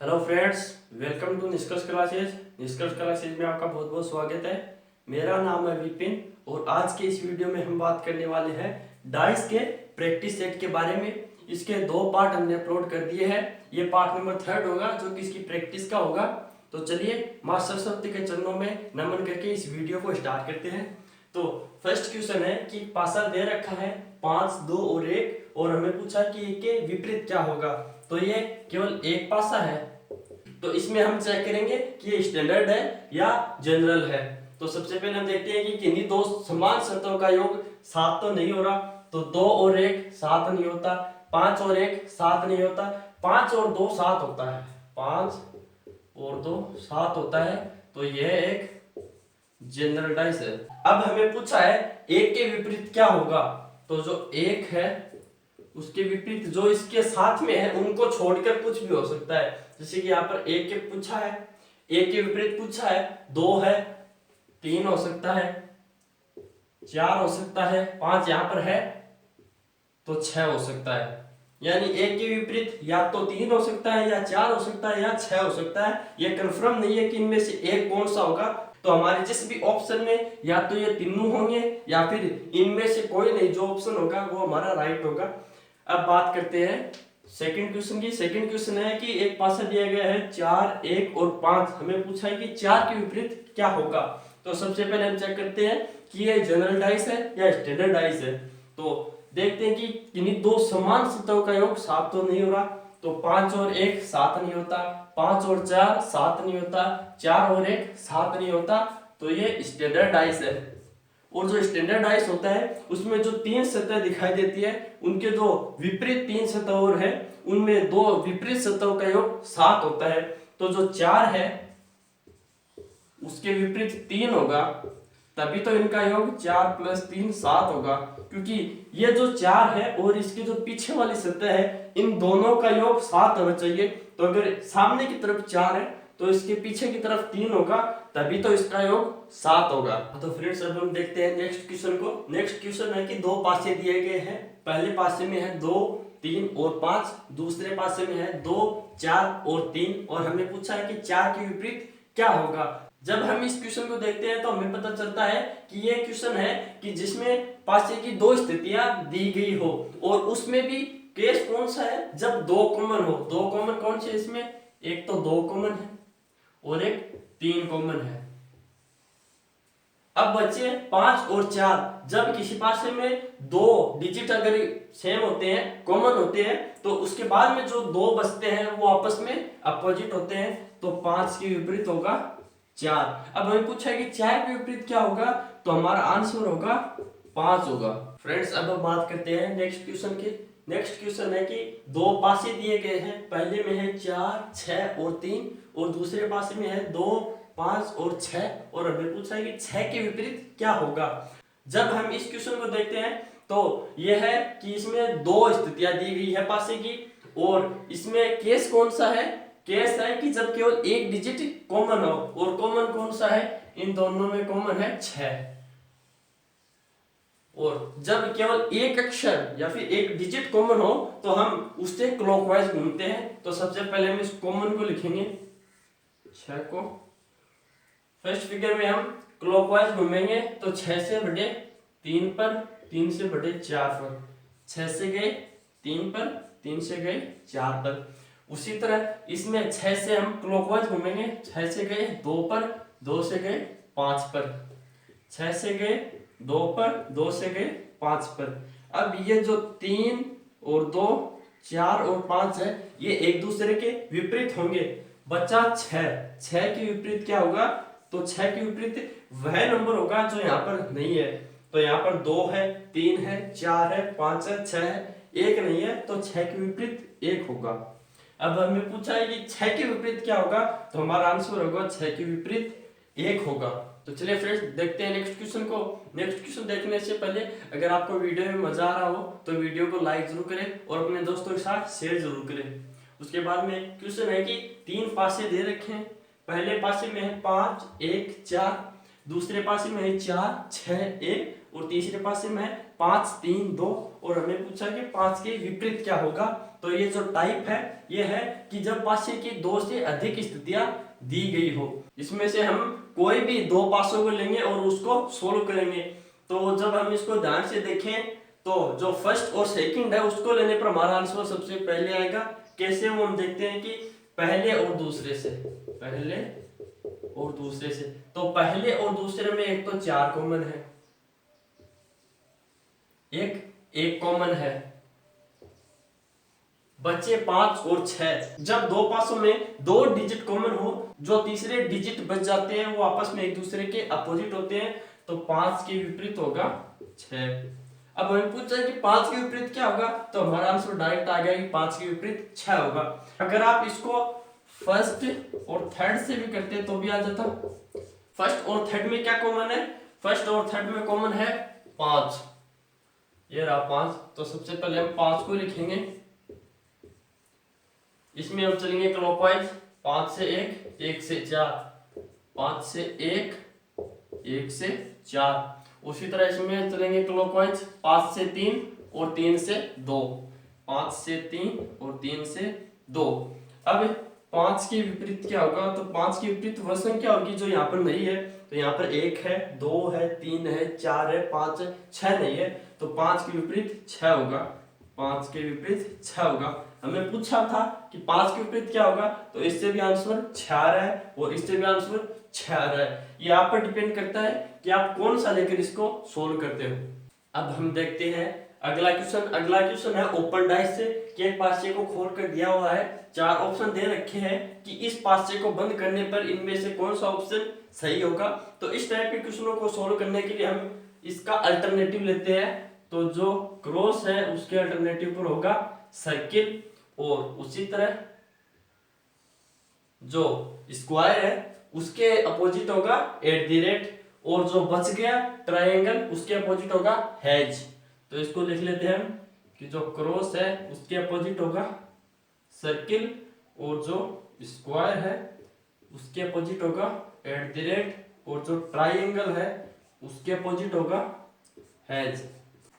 Hello friends, welcome to निष्कर्ष classes. निष्कर्ष classes में आपका बहुत बहुत स्वागत है। मेरा नाम है विपिन और आज के इस वीडियो में हम बात करने वाले हैं डाइस के प्रैक्टिस सेट के बारे में। इसके दो पार्ट हमने अपलोड कर दिए हैं। ये पार्ट नंबर 3 होगा जो कि इसकी प्रैक्टिस का होगा। तो चलिए माँ सरस्वती के चरणों में नमन करके इस वीडियो को स्टार्ट करते हैं। तो फर्स्ट क्वेश्चन है कि पासा दे रखा है 5, 2 और 1 और हमें पूछा कि इसके विपरीत क्या होगा। तो ये केवल एक पासा है, तो इसमें हम चेक करेंगे कि ये स्टैंडर्ड है या जनरल है। तो सबसे पहले हम देखते हैं कि किन्हीं दो समान सतहों का योग 7 तो नहीं हो रहा। तो 2 और 1 7 नहीं होता, 5 और 1 7 नहीं होता, 5 और 2 7 होता है, 5 और 2 7 होता है। तो यह एक जनरल डाइस है। अब हमें पूछा है एक के विपरीत क्या होगा। तो जो एक है उसके विपरीत जो इसके साथ में है उनको छोड़कर कुछ भी हो सकता है। जैसे कि यहाँ पर एक के पूछा है, एक के विपरीत पूछा है, 2 है, 3 हो सकता है, 4 हो सकता है, 5 यहाँ पर है तो 6 हो सकता है। यानी एक के विपरीत या तो 3 हो सकता है या 4 हो सकता है या 6 हो सकता है। यह कंफर्म नहीं है कि इनमें से एक कौन सा होगा। तो हमारे जिस भी ऑप्शन में या तो ये तीनों होंगे या फिर इनमें से कोई नहीं, जो ऑप्शन होगा वो हमारा राइट होगा। अब बात करते हैं सेकंड क्वेश्चन की। सेकंड क्वेश्चन है कि एक पासा दिया गया है 4, 1 और 5। हमें पूछा है कि 4 के विपरीत क्या होगा। तो सबसे पहले हम चेक करते हैं कि ये जनरल डाइस है या स्टैंडर्ड डाइस है। तो देखते हैं कि किन्हीं दो समान सतहों का योग 7 तो नहीं हो रहा। तो 5 और 1 7 नहीं होता, 5 और 4 7 नहीं होता, 4 और 1 7 नहीं होता। तो ये स्टैंडर्ड डाइस है। और जो स्टैंडर्ड डाइस होता है उसमें जो 3 सतह दिखाई देती है उनके जो विपरीत 3 सतह और है उनमें 2 विपरीत सतहों का योग 7 होता है। तो जो 4 है उसके विपरीत 3 होगा, तभी तो इनका योग 4 + 3 7 होगा। क्योंकि ये जो 4 है और इसकी जो पीछे वाली सतह है इन दोनों का योग 7 होना चाहिए। तो अगर सामने की तरफ 4 है तो इसके पीछे की तरफ 3 होगा, तभी तो इसका योग 7 होगा। तो फ्रेंड्स अब हम देखते हैं नेक्स्ट क्वेश्चन को। नेक्स्ट क्वेश्चन है कि दो पासे दिए गए हैं। पहले पासे में है 2, 3 और 5, दूसरे पासे में है 2, 4 और 3 और हमें पूछा है कि 4 के विपरीत क्या होगा। जब हम इस क्वेश्चन को देखते हैं तो हमें पता चलता है कि ये क्वेश्चन है कि जिसमें पासे की दो स्थितियां दी गई हो और उसमें भी केस कौन सा है जब 2 कॉमन हो। 2 कॉमन कौन से इसमें, एक तो 2 कॉमन है और एक 3 कॉमन है। अब बचे 5 और 4। जब किसी पासे में 2 डिजिट अगर सेम होते हैं, कॉमन होते हैं, तो उसके बाद में जो 2 बचते हैं वो आपस में अपोजिट होते हैं। तो 5 के विपरीत होगा 4। अब हमें पूछा है कि 4 के विपरीत क्या होगा। तो हमारा आंसर होगा 5 होगा। फ्रेंड्स अब हम बात करते हैं नेक्स्ट क्वेश्चन की। नेक्स्ट क्वेश्चन है कि दो पासे दिए गए हैं। पहले में है 4, 6 और 3 और दूसरे पासे में है 2, 5 और 6 और हमें पूछा है कि 6 के विपरीत क्या होगा। जब हम इस क्वेश्चन को देखते हैं तो यह है कि इसमें 2 स्थितियां दी गई है पासे की और इसमें केस कौन सा है। केस है कि जब केवल एक डिजिट कॉमन हो और कॉमन कौन सा है, इन दोनों में कॉमन है 6। और जब केवल एक अक्षर या फिर एक डिजिट कॉमन हो तो हम उससे क्लॉकवाइज घूमते हैं। तो सबसे पहले हम इस कॉमन को लिखेंगे 6 को। फर्स्ट फिगर में हम क्लॉकवाइज घूमेंगे तो 6 से बढ़े 3 पर, 3 से बढ़े 4 पर, 6 से गए 3 पर, 3 से गए 4 पर। उसी तरह इसमें 6 से हम क्लॉकवाइज घूमेंगे, 6 से गए 2 पर, 2 से गए 5 पर, 6 से गए 2 पर, 2 से गए 5 पर। अब ये जो 3 और 2, 4 और 5 है ये एक दूसरे के विपरीत होंगे। बचा 6 के विपरीत क्या होगा। तो 6 के विपरीत वह नंबर होगा जो यहाँ पर नहीं है। तो यहाँ पर 2 है, 3 है, 4 है, 5 है, 6 है, 1 नहीं है। तो 6 के विपरीत 1 होगा। अब हमें पूछा है कि 6 के विपरीत क्या होगा। तो हमारा आंसर होगा 6 के विपरीत 1 होगा। तो चलिए फ्रेंड्स देखते हैं नेक्स्ट क्वेश्चन को। नेक्स्ट क्वेश्चन देखने से पहले अगर आपको वीडियो में मजा आ रहा हो तो वीडियो को लाइक जरूर करें और अपने दोस्तों के साथ शेयर जरूर करें। उसके बाद में क्वेश्चन है कि 3 पासे दे रखे हैं। पहले पासे में है 5, 1, 4, दूसरे पासे में है 4, 6, 1 और तीसरे पासे में है 5, 3, 2 और हमें पूछा कि 5 के विपरीत क्या होगा। तो ये जो टाइप है ये है कि जब पासे की दो से अधिक स्थितियां दी गई हो। इसमें से हम कोई भी दो पासों को लेंगे और उसको सोल्व करेंगे। तो जब हम इसको ध्यान से देखें तो जो फर्स्ट और सेकंड है उसको लेने पर हमारा आंसर सबसे पहले आएगा। कैसे, वो हम देखते हैं कि पहले और दूसरे से, पहले और दूसरे से। तो पहले और दूसरे में एक तो 4 कॉमन है, एक कॉमन है, बचे 5 और 6। जब दो पासों में 2 डिजिट कॉमन हो, जो तीसरे डिजिट बच जाते हैं वो आपस में एक दूसरे के अपोजिट होते हैं, तो 5 के विपरीत होगा 6। अब हमें पूछा है कि 5 के विपरीत क्या होगा, तो हमारा आंसर डायरेक्ट आ गया कि 5 के विपरीत 6 होगा। अगर आप इसको फर्स्ट और थर्ड से भी करते तो भी आ जाता। फर्स्ट और थर्ड में क्या कॉमन है, फर्स्ट और थर्ड में कॉमन है 5, ये रहा 5। तो सबसे पहले हम 5 को लिखेंगे, इसमें हम चलेंगे क्लॉकवाइज, 5 से 1, 1 से 4, 5 से 1, 1 से 4। उसी तरह इसमें चलेंगे क्लॉकवाइज, 5 से 3 और 3 से 2, 5 से 3 और 3 से 2। अब 5 के विपरीत क्या होगा, तो 5 के विपरीत वह संख्या होगी जो यहाँ पर नहीं है। तो यहाँ पर 1 है, 2 है, 3 है, 4 है, 5 है, 6 नहीं है, तो 5 के विपरीत 6 होगा, 5 के विपरीत 6 होगा। हमें पूछा था कि 5 के विपरीत क्या होगा, तो इससे भी आंसर 6 आ रहा है और इससे भी आंसर 6 आ रहा है। ये आप पर डिपेंड करता है कि आप कौन सा लेकर इसको सोल्व करते हो। अब हम देखते हैं अगला क्वेश्चन। अगला क्वेश्चन है ओपन डाइस से, कि एक पासे को खोल कर दिया हुआ है, 4 ऑप्शन दे रखे हैं कि इस पासे को बंद करने पर इनमें से कौन सा ऑप्शन सही होगा। तो इस टाइप के क्वेश्चनों को सोल्व करने के लिए हम इसका अल्टरनेटिव लेते हैं। तो जो क्रॉस है उसके अल्टरनेटिव पर होगा सर्किल, और उसी तरह जो स्क्वायर है उसके अपोजिट होगा @ और जो बच गया ट्रायंगल उसके अपोजिट होगा हेज। तो इसको लिख लेते हैं हम कि जो क्रॉस है उसके अपोजिट होगा सर्किल और जो स्क्वायर है उसके अपोजिट होगा @ और जो ट्रायंगल है उसके अपोजिट होगा हेज।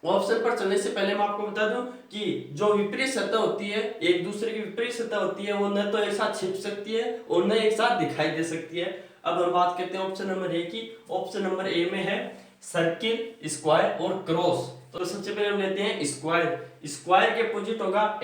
ऑप्शन पर चलने से पहले मैं आपको बता दूं कि जो विपरीत सतह होती है, एक दूसरे की विपरीत सतह होती है, वो न तो एक साथ छिप सकती है और न एक साथ दिखाई दे सकती है। अब हम बात करते हैं ऑप्शन नंबर ए की। ऑप्शन नंबर ए में है सर्किल, स्क्वायर और क्रॉस। तो सबसे पहले हम लेते हैं स्क्वायर। स्क्वायर के अपोजिट होगा @,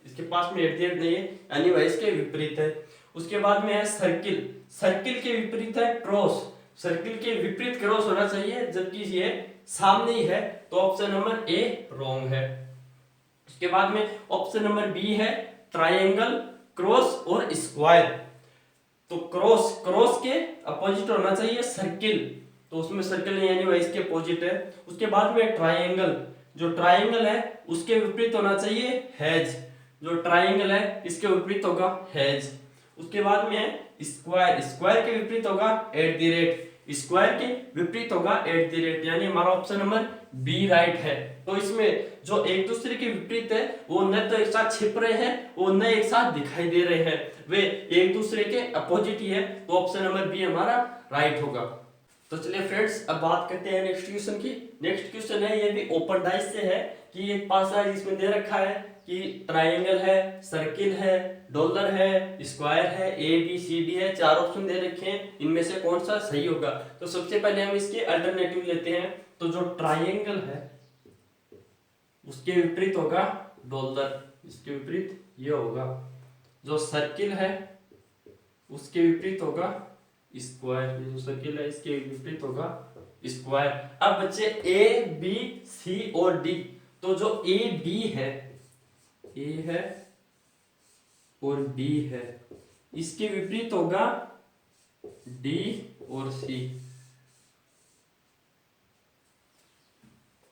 इसके पास में @ नहीं है यानी वह इसके विपरीत है। उसके बाद में है सर्किल, सर्किल के विपरीत है क्रॉस, सर्किल के विपरीत क्रॉस होना चाहिए जबकि ये सामने ही है, तो ऑप्शन नंबर ए रॉन्ग है। उसके बाद में ऑप्शन नंबर बी है ट्रायंगल, क्रॉस और स्क्वायर। तो क्रॉस के अपोजिट होना चाहिए सर्किल, तो उसमें सर्किल नहीं यानी वह इसके अपोजिट है। उसके बाद में ट्रायंगल, जो ट्रायंगल है उसके विपरीत होना चाहिए हेज, जो ट्रायंगल है इसके विपरीत होगा हेज। उसके बाद में है स्क्वायर, स्क्वायर के विपरीत होगा @ स्क्वायर के विपरीत होगा @ यानी हमारा ऑप्शन नंबर बी राइट है। तो इसमें जो एक दूसरे के विपरीत है वो न तो एक साथ छिप रहे हैं और न एक साथ दिखाई दे रहे हैं, वे एक दूसरे के अपोजिट ही है, तो ऑप्शन नंबर बी हमारा राइट होगा। तो चलिए फ्रेंड्स अब बात करते हैं नेक्स्ट क्वेश्चन की। नेक्स्ट क्वेश्चन है, ये भी ओपन डाइस से है कि एक पासा है जिसमें दे रखा है कि ट्रायंगल है, सर्किल है, डॉलर है, स्क्वायर है, ABCD है, 4 ऑप्शन दे रखे हैं, इनमें से कौन सा सही होगा। तो सबसे पहले हम इसके अल्टरनेटिव लेते हैं। तो जो ट्रायंगल है उसके विपरीत होगा डॉलर, इसके विपरीत ये होगा। जो सर्किल है उसके विपरीत होगा स्क्वायर, जो सर्किल है इसके विपरीत होगा स्क्वायर। अब बच्चे A, B, C और D। तो जो AB है, A है और B है, इसके विपरीत होगा D और C।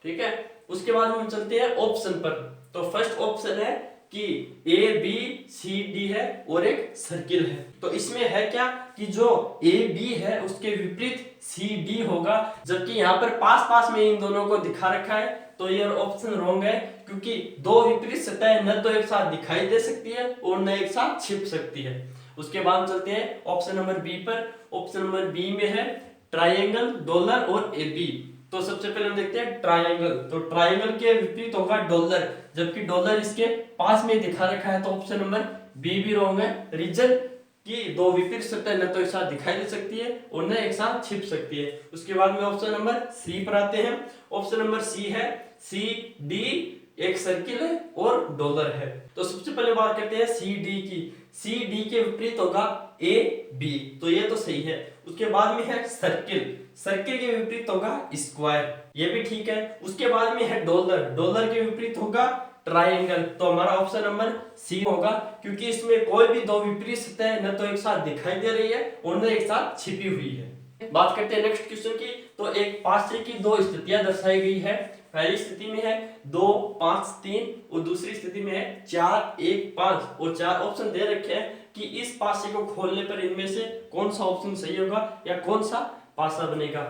ठीक है, उसके बाद हम चलते हैं ऑप्शन पर। तो फर्स्ट ऑप्शन है कि ABCD है और एक सर्किल है। तो इसमें है क्या कि जो AB है उसके विपरीत CD होगा, जबकि यहाँ पर पास पास में इन दोनों को दिखा रखा है, तो ये ऑप्शन रॉन्ग है, क्योंकि दो विपरीत सतह न तो एक साथ दिखाई दे सकती है और न एक साथ छिप सकती है। उसके बाद चलते हैं ऑप्शन नंबर बी पर। ऑप्शन नंबर बी में है ट्रायंगल, डॉलर और AB। तो सबसे पहले हम देखते हैं ट्रायंगल। तो ट्रायंगल के विपरीत होगा डॉलर, जबकि डॉलर इसके पास में दिखा रखा है, तो ऑप्शन नंबर बी भी रॉन्ग है। रीजन की दो विपरीत सतह न तो एक साथ दिखाई दे सकती है और न एक साथ छिप सकती है। उसके बाद में ऑप्शन नंबर सी पर आते हैं। ऑप्शन नंबर सी है सी डी, एक सर्किल है और डॉलर है। तो सबसे पहले बात करते हैं सी डी की। सी डी के विपरीत होगा ए बी, तो ये तो सही है। उसके बाद में है सर्किल, सर्किल के विपरीत होगा स्क्वायर, ये भी ठीक है। उसके बाद में है डॉलर, डॉलर के विपरीत होगा ट्रायंगल, तो हमारा ऑप्शन नंबर सी होगा, क्योंकि इसमें कोई भी दो विपरीत सतह न तो एक साथ दिखाई दे रही है और न एक साथ छिपी हुई है। बात करते हैं नेक्स्ट क्वेश्चन की। तो एक पासे की दो स्थितियां दर्शाई गई है। पहली स्थिति में है 2 5 3 और दूसरी स्थिति में है 4 1 5 और 4 ऑप्शन दे रखे हैं कि इस पासे को खोलने पर इनमें से कौन सा ऑप्शन सही होगा या कौन सा पासा बनेगा।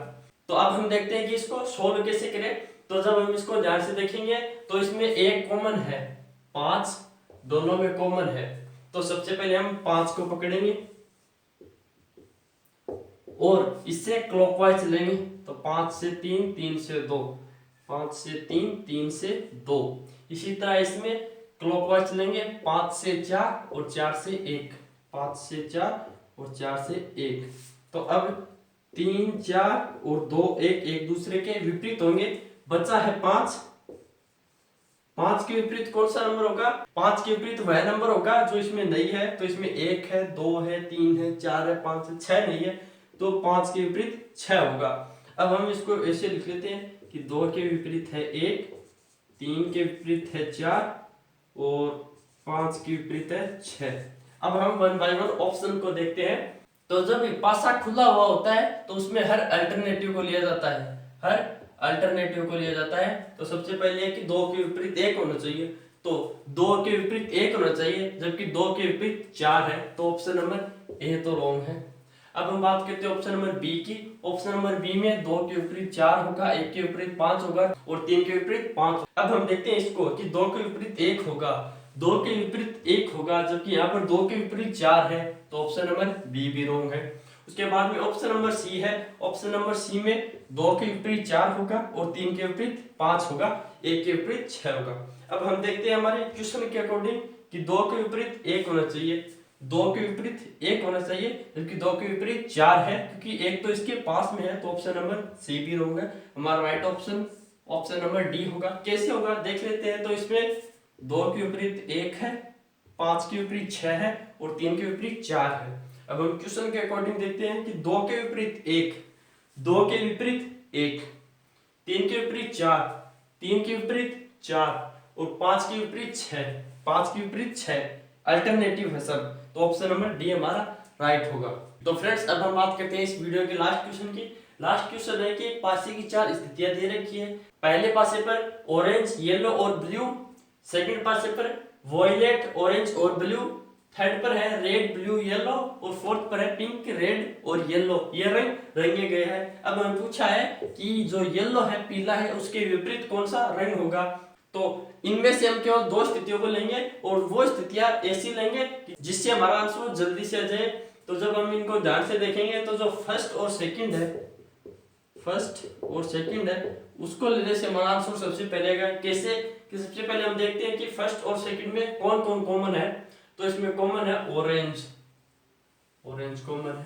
तो अब हम देखते हैं कि इसको सोल्व कैसे करें। तो जब हम इसको ध्यान से देखेंगे तो इसमें एक कॉमन है, 5 दोनों में कॉमन है। तो सबसे पहले हम 5 को पकड़ेंगे और इससे क्लॉकवाइज चलेंगे। तो 5 से 3 3 से 2, 5 से 3 3 से 2। इसी तरह इसमें क्लॉकवाइज चलेंगे 5 से 4 और 4 से 1, 5 से 4 और 4 से 1। तो अब 3 4 और 2 1 एक दूसरे के विपरीत होंगे। बचा है 5, 5 के विपरीत कौन सा नंबर होगा? 5 के विपरीत वह नंबर होगा जो इसमें नहीं है। तो इसमें 1 है 2 है 3 है 4 है 5 है 6 नहीं है, तो 5 के विपरीत 6 होगा। अब हम इसको ऐसे लिख लेते हैं कि 2 के विपरीत है 1, 3 के विपरीत है 4 और 5 के विपरीत है 6। अब हम वन बाय वन ऑप्शन को देखते हैं। तो जब पासा खुला हुआ होता है तो उसमें हर अल्टरनेटिव को लिया जाता है, हर अल्टरनेटिव को लिया जाता है। तो सबसे पहले है कि 2 के विपरीत 1 होना चाहिए, तो 2 के विपरीत 1 होना चाहिए, जबकि 2 के विपरीत 4 है, तो ऑप्शन नंबर ए तो रॉन्ग है। अब हम बात करते हैं ऑप्शन नंबर बी की। ऑप्शन नंबर बी में 2 के विपरीत 4 होगा, 1 के विपरीत 5 होगा और 3 के विपरीत 5। अब हम देखते हैं इसको कि 2 के विपरीत 1 होगा, 2 के विपरीत 1 होगा, जबकि यहाँ पर 2 के विपरीत 4 है, तो ऑप्शन नंबर बी भी रॉन्ग है। उसके बाद में ऑप्शन नंबर सी है। ऑप्शन नंबर सी में 2 के विपरीत 4 होगा और 3 के विपरीत 5 होगा, 1 के विपरीत 6 होगा। अब हम देखते हैं हमारे क्वेश्चन के अकॉर्डिंग कि 2 के विपरीत 1 होना चाहिए, 2 के विपरीत 1 होना चाहिए, जबकि 2 के विपरीत 4 है, क्योंकि 1 तो इसके पास में है, तो ऑप्शन नंबर सी भी रॉन्ग है। हमारा right option option number D होगा। कैसे होगा देख लेते हैं। तो इसमें 2 के विपरीत 1 है, 5 के विपरीत 6 है और 3 के विपरीत 4 है। अब हम क्वेश्चन के अकॉर्डिंग देखते हैं कि 2 के विपरीत 1, 2 के विपरीत 1, 3 के विपरीत 4, 3 के विपरीत 4 और 5 के विपरीत 6, 5 के विपरीत 6 अल्टरनेटिव है सब, तो ऑप्शन नंबर डी हमारा राइट होगा। तो फ्रेंड्स अब हम बात करते हैं इस वीडियो के लास्ट क्वेश्चन की। लास्ट क्वेश्चन है कि एक पासे की 4 स्थितियां दे रखी है। पहले पासे पर ऑरेंज येलो और ब्लू, सेकंड पासे पर वॉयलेट ऑरेंज और ब्लू, थर्ड पर है रेड ब्लू येलो और फोर्थ पर है पिंक रेड और येलो, ये रंग रंगे गए हैं। अब हमें पूछा है कि जो येलो है पीला है उसके विपरीत कौन सा रंग होगा। तो इनमें से हम केवल 2 स्थितियों को लेंगे और वो स्थितियां ऐसी लेंगे जिससे हमारा आंसर जल्दी से आ जाए। तो जब हम इनको ध्यान से देखेंगे तो जो फर्स्ट और सेकंड है, फर्स्ट और सेकंड है, उसको लेने से हमारा आंसर सबसे पहले आएगा। कैसे कि सबसे पहले हम देखते हैं कि फर्स्ट और सेकंड में कौन कौन कॉमन है। तो इसमें कॉमन है ऑरेंज, ऑरेंज कॉमन है।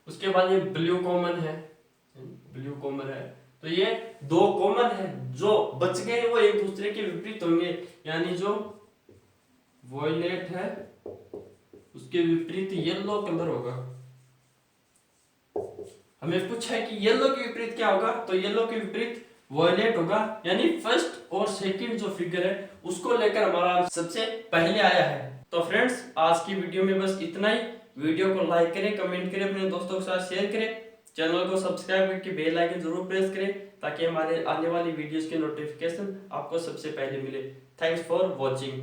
उसके बाद ये ब्लू कॉमन है, ब्लू कॉमन है। तो ये 2 कॉमन है, जो बच गए वो एक दूसरे के विपरीत होंगे, यानी जो वॉयलेट है उसके विपरीत येलो कलर होगा। हमें पूछा है कि येलो के विपरीत क्या होगा, तो येलो के विपरीत वॉयलेट होगा, यानी फर्स्ट और सेकंड जो फिगर है उसको लेकर हमारा सबसे पहले आया है। तो फ्रेंड्स आज की वीडियो में बस इतना ही। वीडियो को लाइक करें, कमेंट करें, अपने दोस्तों के साथ शेयर करें, चैनल को सब्सक्राइब करके बेल आइकन जरूर प्रेस करें ताकि हमारे आने वाली वीडियोस के नोटिफिकेशन आपको सबसे पहले मिले। Thanks for watching.